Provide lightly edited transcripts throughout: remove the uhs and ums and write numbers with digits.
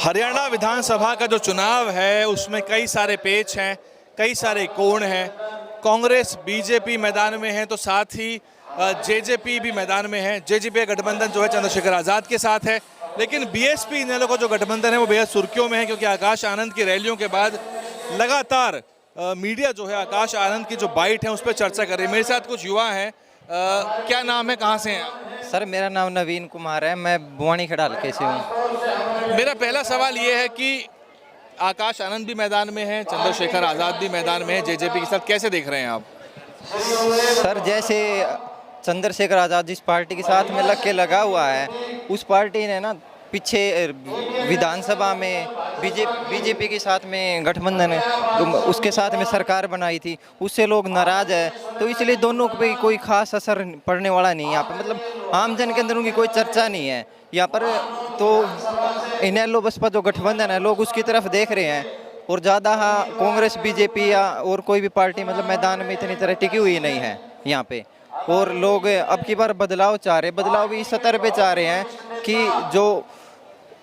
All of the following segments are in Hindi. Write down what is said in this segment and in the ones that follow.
हरियाणा विधानसभा का जो चुनाव है उसमें कई सारे पेच हैं, कई सारे कोण हैं। कांग्रेस बीजेपी मैदान में है तो साथ ही जेजेपी भी मैदान में है। जेजेपी का गठबंधन जो है चंद्रशेखर आज़ाद के साथ है, लेकिन बीएसपी इनेलो का जो गठबंधन है वो बेहद सुर्खियों में है, क्योंकि आकाश आनंद की रैलियों के बाद लगातार मीडिया जो है आकाश आनंद की जो बाइट है उस पर चर्चा कर रही है। मेरे साथ कुछ युवा हैं। क्या नाम है, कहाँ से हैं आप? सर मेरा नाम नवीन कुमार है, मैं बुआनी खेड़ा हल्के से हूँ। मेरा पहला सवाल ये है कि आकाश आनंद भी मैदान में है, चंद्रशेखर आज़ाद भी मैदान में है, जेजेपी के साथ कैसे देख रहे हैं आप? सर जैसे चंद्रशेखर आज़ाद जिस पार्टी के साथ में लग के लगा हुआ है, उस पार्टी ने ना पीछे विधानसभा में बीजेपी के साथ में गठबंधन है तो उसके साथ में सरकार बनाई थी, उससे लोग नाराज है, तो इसलिए दोनों पे कोई खास असर पड़ने वाला नहीं है यहाँ पर। मतलब आम जन के अंदर उनकी कोई चर्चा नहीं है यहाँ पर। तो इनेलो बसपा जो गठबंधन है लोग उसकी तरफ देख रहे हैं, और ज़्यादा कांग्रेस बीजेपी या और कोई भी पार्टी मतलब मैदान में इतनी तरह टिकी हुई नहीं है यहाँ पे। और लोग अब की बार बदलाव चाह रहे हैं, बदलाव भी इस स्तर पे चाह रहे हैं कि जो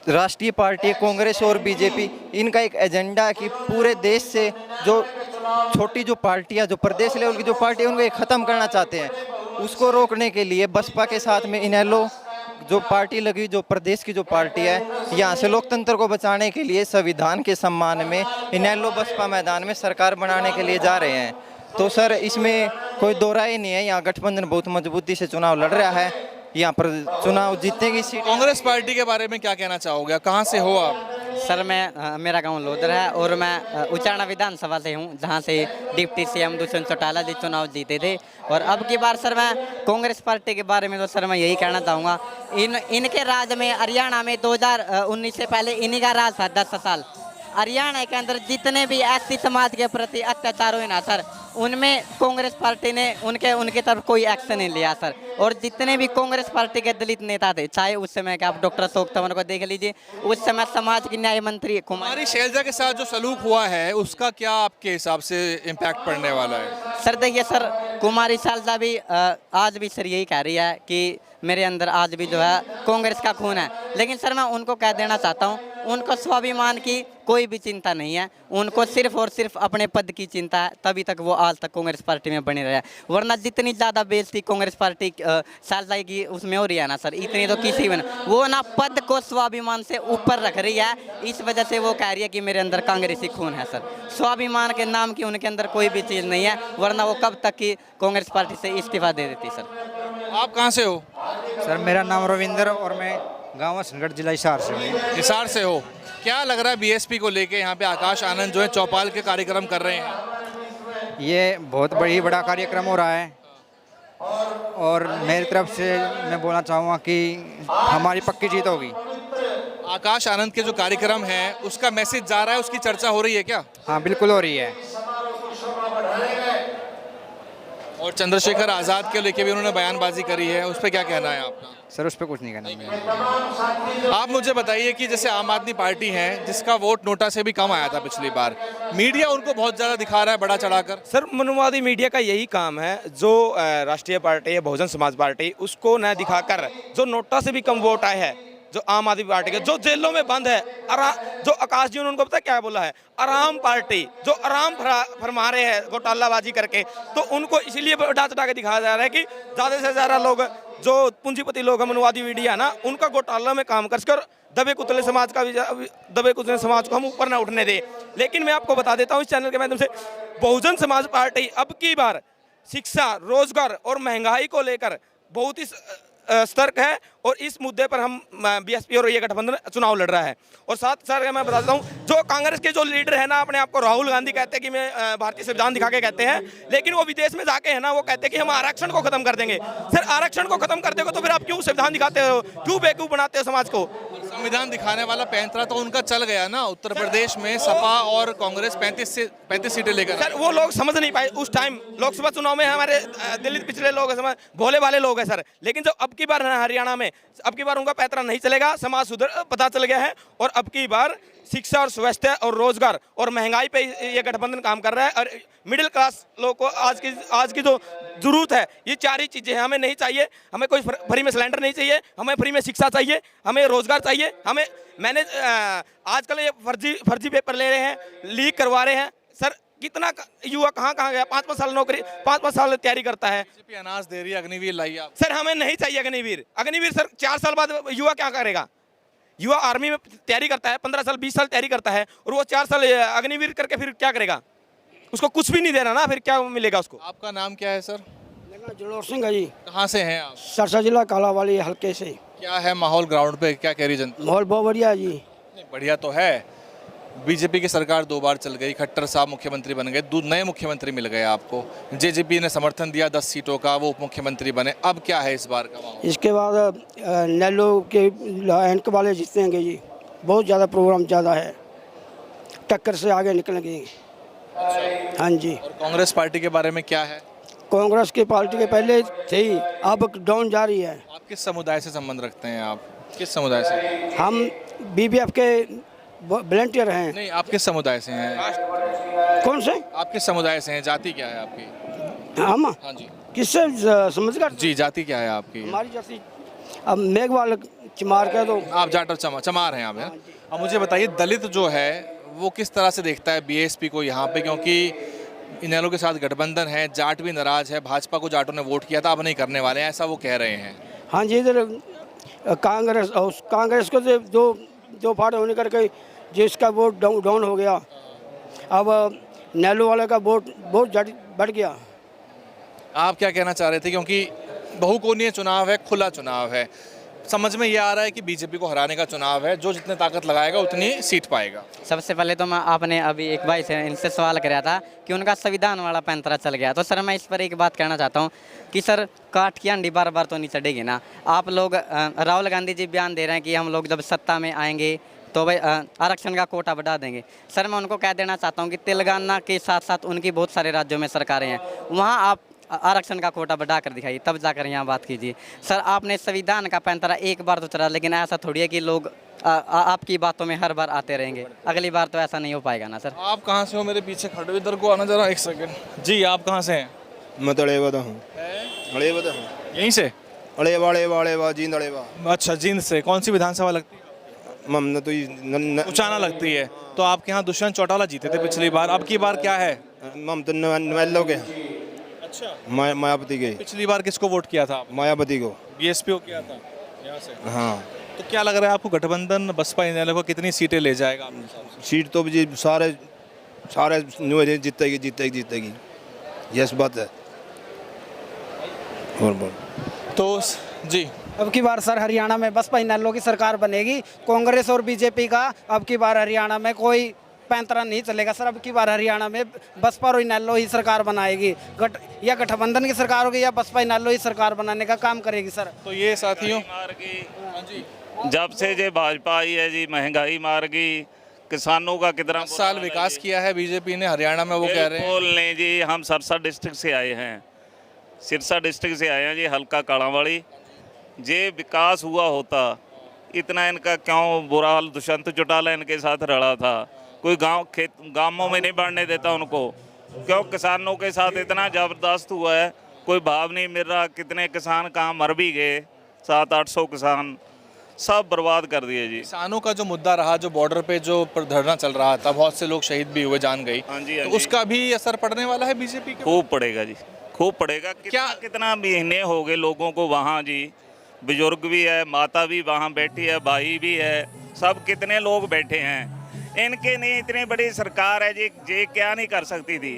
राष्ट्रीय पार्टी कांग्रेस और बीजेपी, इनका एक एजेंडा है कि पूरे देश से जो छोटी जो पार्टियां, जो प्रदेश लेवल की जो पार्टी है, उनको ख़त्म करना चाहते हैं। उसको रोकने के लिए बसपा के साथ में इनेलो जो पार्टी लगी, जो प्रदेश की जो पार्टी है, यहाँ से लोकतंत्र को बचाने के लिए संविधान के सम्मान में इनेलो बसपा मैदान में सरकार बनाने के लिए जा रहे हैं। तो सर इसमें कोई दो राय नहीं है, यहाँ गठबंधन बहुत मजबूती से चुनाव लड़ रहा है, यहाँ पर चुनाव जीतने की सीट। कांग्रेस पार्टी के बारे में क्या कहना चाहोगे, कहाँ से हो आप? सर मैं मेरा गांव लोधर है और मैं उचाना विधानसभा से हूं, जहां से डिप्टी सीएम दुष्यंत चौटाला जी चुनाव जीते थे। और अब की बार सर मैं कांग्रेस पार्टी के बारे में तो सर मैं यही कहना चाहूँगा, इनके राज में हरियाणा में 2019 से पहले इन्हीं का राज था 10 साल। हरियाणा के अंदर जितने भी एससी समाज के प्रति अत्याचार हुए ना सर, उनमें कांग्रेस पार्टी ने उनके तरफ कोई एक्शन नहीं लिया सर। और जितने भी कांग्रेस पार्टी के दलित नेता थे, चाहे उस समय के आप डॉक्टर अशोक तंवर को देख लीजिए, उस समय समाज की न्याय मंत्री कुमारी शैलजा के साथ जो सलूक हुआ है उसका क्या आपके हिसाब से इम्पैक्ट पड़ने वाला है? सर देखिए सर, कुमारी शैलजा भी आज भी सर यही कह रही है कि मेरे अंदर आज भी जो है कांग्रेस का खून है। लेकिन सर मैं उनको कह देना चाहता हूँ, उनको स्वाभिमान की कोई भी चिंता नहीं है, उनको सिर्फ और सिर्फ अपने पद की चिंता है, तभी तक वो आज तक कांग्रेस पार्टी में बने रहे। वरना जितनी ज़्यादा बेइज्जती कांग्रेस पार्टी शैलजा की उसमें हो रही है ना सर, इतनी तो किसी में ना, वो ना पद को स्वाभिमान से ऊपर रख रही है। इस वजह से वो कह रही है कि मेरे अंदर कांग्रेसी खून है सर। स्वाभिमान के नाम की उनके अंदर कोई भी चीज़ नहीं है, वरना वो कब तक की कांग्रेस पार्टी से इस्तीफा दे देती सर। आप कहाँ से हो? सर मेरा नाम रविंदर और मैं गाँव संगढ़ जिला हिसार से हूँ। हिसार से हो। क्या लग रहा है बीएसपी को लेके यहाँ पे आकाश आनंद जो है चौपाल के कार्यक्रम कर रहे हैं? ये बहुत बड़ा कार्यक्रम हो रहा है, और मेरी तरफ से मैं बोलना चाहूँगा कि हमारी पक्की जीत होगी। आकाश आनंद के जो कार्यक्रम है उसका मैसेज जा रहा है, उसकी चर्चा हो रही है क्या? हाँ बिल्कुल हो रही है। और चंद्रशेखर आज़ाद के लेके भी उन्होंने बयानबाजी करी है, उस पर क्या कहना है आपका? सर उस पर कुछ नहीं कहना। आप मुझे बताइए कि जैसे आम आदमी पार्टी है जिसका वोट नोटा से भी कम आया था पिछली बार, मीडिया उनको बहुत ज़्यादा दिखा रहा है बड़ा चढ़ाकर। सर मनुवादी मीडिया का यही काम है, जो राष्ट्रीय पार्टी है बहुजन समाज पार्टी, उसको न दिखाकर जो नोटा से भी कम वोट आए हैं, जो आम आदमी पार्टी के जो जेलों में बंद है, जो आकाश जी ने उनको पता क्या बोला है, आराम पार्टी, जो आराम फरमा रहे हैं घोटालाबाजी करके, तो उनको इसीलिए बढ़ा चढ़ा के दिखाया जा रहा है कि ज़्यादा से ज़्यादा लोग जो पूंजीपति लोग हैं, मनुवादी मीडिया ना, उनका घोटाला में काम कर दबे कुचले समाज को हम ऊपर ना उठने दें। लेकिन मैं आपको बता देता हूँ इस चैनल के माध्यम से, बहुजन समाज पार्टी अब की बार शिक्षा, रोजगार और महंगाई को लेकर बहुत ही सतर्क है, और इस मुद्दे पर हम बीएसपी और ये गठबंधन चुनाव लड़ रहा है। और साथ सर मैं बताता हूँ, जो कांग्रेस के जो लीडर है ना, अपने आप को राहुल गांधी कहते हैं कि मैं भारतीय संविधान दिखा के कहते हैं, लेकिन वो विदेश में जाके है ना, वो कहते हैं कि हम आरक्षण को खत्म कर देंगे। सर आरक्षण को खत्म कर देंगे तो फिर आप क्यों संविधान दिखाते हो, क्यों बेवकूफ बनाते हो समाज को? संविधान दिखाने वाला पैंतरा तो उनका चल गया ना, उत्तर प्रदेश में सपा और कांग्रेस 35 सीटें लेकर। सर वो लोग समझ नहीं पाए उस टाइम लोकसभा चुनाव में, हमारे दलित पिछड़े लोग हैं, भोले वाले लोग हैं सर। लेकिन जो अब की बार हरियाणा में, अब की बार उनका पैंतरा नहीं चलेगा, समाज सुधर पता चल गया है, और अब की बार शिक्षा और स्वास्थ्य और रोजगार और महंगाई पे ये गठबंधन काम कर रहा है। और मिडिल क्लास लोग को आज की जो जरूरत है ये 4 ही चीज़ें हैं। हमें नहीं चाहिए, हमें कोई फ्री में सिलेंडर नहीं चाहिए, हमें फ्री में शिक्षा चाहिए, हमें रोजगार चाहिए, हमें आजकल ये फर्जी पेपर ले रहे हैं, लीक करवा रहे हैं। सर कितना युवा कहाँ गया? 5-5 साल नौकरी, 5-5 साल तैयारी करता है। बीजेपी अनाज दे रही है, अग्निवीर लाइए आप। सर हमें नहीं चाहिए अग्निवीर सर 4 साल बाद युवा क्या करेगा? युवा आर्मी में तैयारी करता है, 15 साल 20 साल तैयारी करता है, और वो 4 साल अग्निवीर करके फिर क्या करेगा? उसको कुछ भी नहीं देना ना, फिर क्या मिलेगा उसको? आपका नाम क्या है सर? जलोर सिंह है जी, कहाँ से हैं आप? सरसा जिला कालावाली हल्के से। क्या है माहौल ग्राउंड पे, क्या कह रही जनता? माहौल बहुत बढ़िया है जी। नहीं, बढ़िया तो है। बीजेपी की सरकार 2 बार चल गई, खट्टर साहब मुख्यमंत्री बन गए, 2 नए मुख्यमंत्री मिल गए आपको। जेजेपी ने समर्थन दिया 10 सीटों का, वो उप मुख्यमंत्री बने। अब क्या है इस बार का माहौल? इसके बाद नेलो के एंक वाले जीतेंगे जी, बहुत ज़्यादा प्रोग्राम ज़्यादा है, टक्कर से आगे निकलेंगे। हाँ जी। और कांग्रेस पार्टी के बारे में क्या है? कांग्रेस की पार्टी के पहले थी, अब डाउन जा रही है। आप किस समुदाय से संबंध रखते हैं? आप किस समुदाय से? हम BBF के वॉलंटियर हैं। नहीं, आप किस समुदाय से हैं? कौन से? आप किस समुदाय से हैं? जाति क्या है आपकी? हम हाँ जी किससे समझ कर? जी, जाति क्या है आपकी? हमारी जाति अब मेघवाल चमार का, तो आप जाट चमार हैं आप, हैं? अब मुझे बताइए, दलित जो है वो किस तरह से देखता है BSP को यहाँ पे? क्योंकि इनेलो के साथ गठबंधन है, जाट भी नाराज है, भाजपा को जाटों ने वोट किया था, अब नहीं करने वाले हैं, ऐसा वो कह रहे हैं। हाँ जी, इधर कांग्रेस को दो फाड़ होने करके जिसका वोट डाउन हो गया, अब नेहरू वाले का वोट बहुत बढ़ गया। आप क्या कहना चाह रहे थे? क्योंकि बहुकोणीय चुनाव है, खुला चुनाव है, समझ में ये आ रहा है कि बीजेपी को हराने का चुनाव है, जो जितने ताकत लगाएगा उतनी सीट पाएगा। सबसे पहले तो मैं आपने अभी एक भाई से इनसे सवाल कराया था कि उनका संविधान वाला पैंतरा चल गया, तो सर मैं इस पर एक बात कहना चाहता हूँ कि सर काट की अंडी बार बार तो नहीं चढ़ेगी ना। आप लोग राहुल गांधी जी बयान दे रहे हैं कि हम लोग जब सत्ता में आएंगे तो भाई आरक्षण का कोटा बढ़ा देंगे। सर मैं उनको कह देना चाहता हूँ कि तेलंगाना के साथ साथ उनकी बहुत सारे राज्यों में सरकारें हैं, वहाँ आप आरक्षण का कोटा बढ़ा कर दिखाइए, तब जाकर यहाँ बात कीजिए। सर आपने संविधान का पैंतरा एक बार तो चढ़ा, लेकिन ऐसा थोड़ी है कि लोग आपकी बातों में हर बार आते रहेंगे, अगली बार तो ऐसा नहीं हो पाएगा ना सर। आप कहाँ से हो? मेरे पीछे खड़े हो, इधर को आना जरा, 1 सेकंड। जी, आप कहाँ से हैं? मैं तो अड़ेवा हूँ। अड़ेवा हूँ, यहीं से? अड़ेवा जींद अड़ेवा। अच्छा, जींद से। कौन सी विधानसभा लगती है? मम तो उचाना लगती है। तो आपके यहाँ दुष्यंत चौटाला जीते थे पिछली बार, अब की बार क्या है? मम तो नवेलो के। अच्छा, मायावती के। पिछली बार किसको वोट किया था? मायावती को। BSP को किया था यहाँ से। हाँ, तो क्या लग रहा है आपको, गठबंधन बसपा इनेलो को कितनी सीटें ले जाएगा आपके हिसाब से? सीट तो जी सारे न्यू जीतेगी, यस बात है। और बोल तो जी, अब की बार सर हरियाणा में बसपा इनेलो की सरकार बनेगी। कांग्रेस और बीजेपी का अब की बार हरियाणा में कोई पैंतरा नहीं चलेगा सर। अब की बार हरियाणा में बसपा और इनेलो ही सरकार बनाएगी। या गठबंधन की सरकार होगी या बसपा इनेलो ही सरकार बनाने का काम करेगी सर। तो ये साथियों, जब से जो भाजपा आई है जी, महंगाई मार गई, किसानों का कितना 10 साल विकास किया है बीजेपी ने हरियाणा में, वो कह रहे हैं। बिल्कुल नहीं जी, हम सिरसा डिस्ट्रिक्ट से आए हैं, सिरसा डिस्ट्रिक्ट से आए हैं जी, हल्का कालावाड़ी। जे विकास हुआ होता, इतना इनका क्यों बुरा हाल दुष्यंत चौटाला इनके साथ रहा था? कोई गांवों में नहीं बढ़ने देता उनको, क्यों किसानों के साथ इतना ज़बरदस्त हुआ है, कोई भाव नहीं मिल रहा। कितने किसान कहाँ मर भी गए, 700-800 किसान सब बर्बाद कर दिए जी। किसानों का जो मुद्दा रहा, जो बॉर्डर पे जो धरना चल रहा था, बहुत से लोग शहीद भी हुए, जान गई, हाँ जी, तो उसका भी असर पड़ने वाला है बीजेपी का? खूब पड़ेगा जी, खूब पड़ेगा। कितना महीने हो गए लोगों को वहाँ जी, बुजुर्ग भी है, माता भी वहाँ बैठी है, भाई भी है, सब कितने लोग बैठे हैं। इनके नहीं, इतनी बड़ी सरकार है जी, ये क्या नहीं कर सकती थी?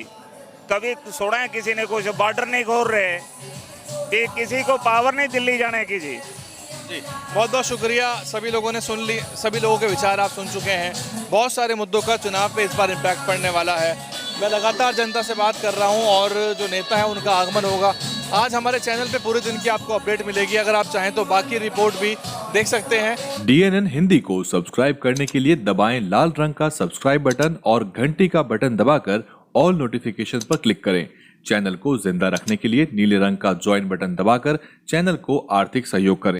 कभी सुना है किसी ने कुछ? बॉर्डर नहीं खोल रहे कि किसी को पावर नहीं दिल्ली जाने की जी। जी, बहुत बहुत शुक्रिया। सभी लोगों ने सुन ली, सभी लोगों के विचार आप सुन चुके हैं। बहुत सारे मुद्दों का चुनाव पे इस बार इम्पैक्ट पड़ने वाला है। मैं लगातार जनता से बात कर रहा हूं और जो नेता है उनका आगमन होगा। आज हमारे चैनल पे पूरे दिन की आपको अपडेट मिलेगी। अगर आप चाहें तो बाकी रिपोर्ट भी देख सकते हैं। DNN हिंदी को सब्सक्राइब करने के लिए दबाएं लाल रंग का सब्सक्राइब बटन और घंटी का बटन दबाकर ऑल नोटिफिकेशन पर क्लिक करें। चैनल को जिंदा रखने के लिए नीले रंग का ज्वाइन बटन दबाकर चैनल को आर्थिक सहयोग करें।